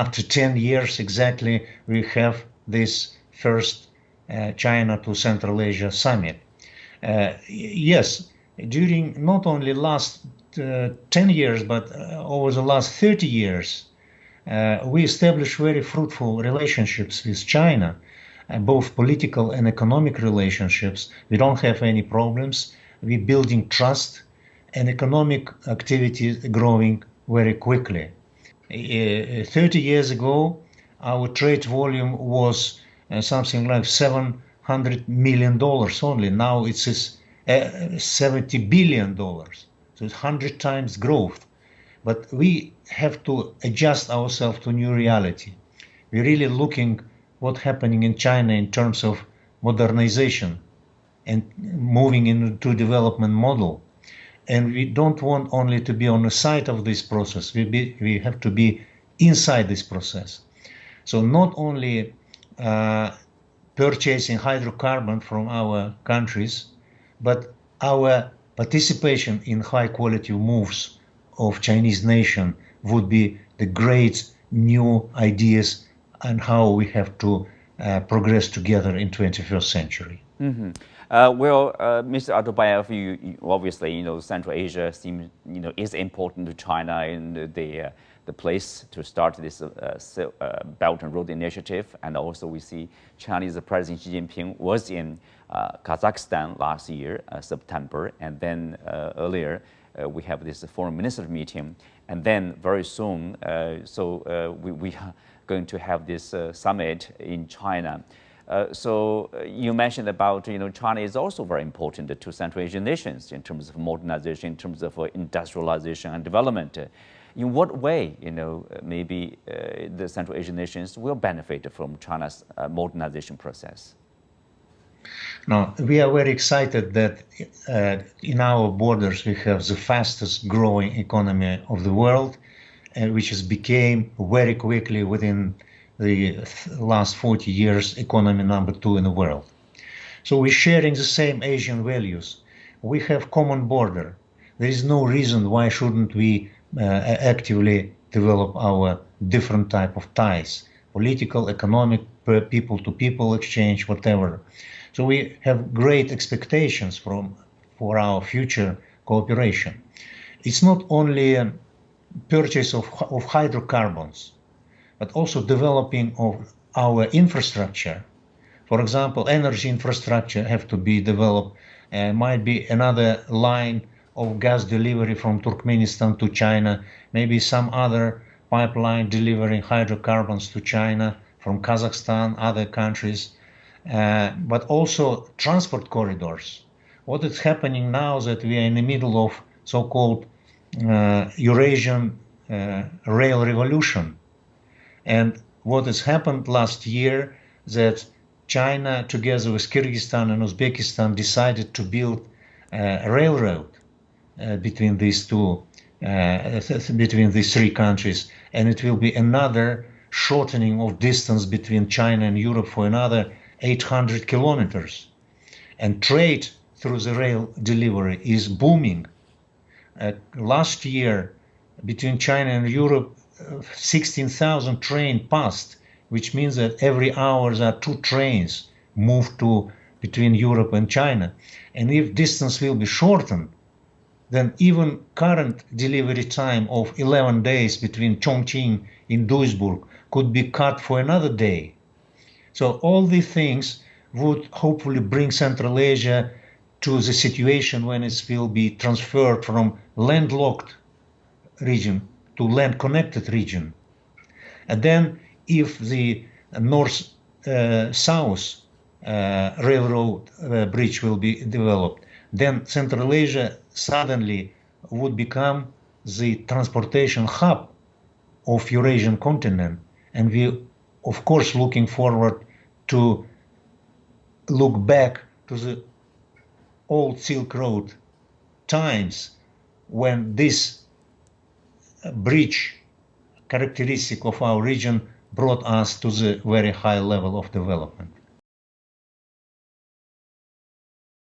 after 10 years exactly, we have this first China to Central Asia summit. Yes, during not only last 10 years, but over the last 30 years, we established very fruitful relationships with China, both political and economic relationships. We don't have any problems. We're building trust, and economic activity is growing very quickly. 30 years ago, our trade volume was something like $700 million only. Now it's $70 billion. So it's 100 times growth. But we have to adjust ourselves to new reality. We're really looking what's happening in China in terms of modernization and moving into development model. And we don't want only to be on the side of this process. We have to be inside this process. So not only purchasing hydrocarbon from our countries, but our participation in high quality moves of Chinese nation would be the great new ideas and how we have to progress together in 21st century. Mm-hmm. Mr. Otorbaev, you obviously, Central Asia seems, is important to China and the place to start this Belt and Road Initiative. And also we see Chinese President Xi Jinping was in Kazakhstan last year, September, and then earlier we have this foreign minister meeting, and then very soon, we are going to have this summit in China. So you mentioned about, China is also very important to Central Asian nations in terms of modernization, in terms of industrialization and development. In what way, maybe the Central Asian nations will benefit from China's modernization process? Now, we are very excited that in our borders we have the fastest growing economy of the world, which has became very quickly within the last 40 years economy number 2 in the world. So we're sharing the same Asian values. We have common border. There is no reason why shouldn't we actively develop our different type of ties, political, economic, people-to-people exchange, whatever. So we have great expectations for our future cooperation. It's not only a purchase of hydrocarbons, but also developing of our infrastructure. For example, energy infrastructure have to be developed. Might be another line of gas delivery from Turkmenistan to China, maybe some other pipeline delivering hydrocarbons to China from Kazakhstan, other countries, but also transport corridors. What is happening now is that we are in the middle of so-called Eurasian rail revolution. And what has happened last year that China, together with Kyrgyzstan and Uzbekistan, decided to build a railroad between these three countries, and it will be another shortening of distance between China and Europe for another 800 kilometers. And trade through the rail delivery is booming. Last year, between China and Europe, 16,000 trains passed, which means that every hour there are 2 trains moved between Europe and China. And if distance will be shortened, then even current delivery time of 11 days between Chongqing and Duisburg could be cut for another day. So all these things would hopefully bring Central Asia to the situation when it will be transferred from landlocked region to land-connected region. And then if the north-south railroad bridge will be developed, then Central Asia suddenly would become the transportation hub of Eurasian continent. And we, of course, looking forward to look back to the old Silk Road times when this bridge characteristic of our region brought us to the very high level of development.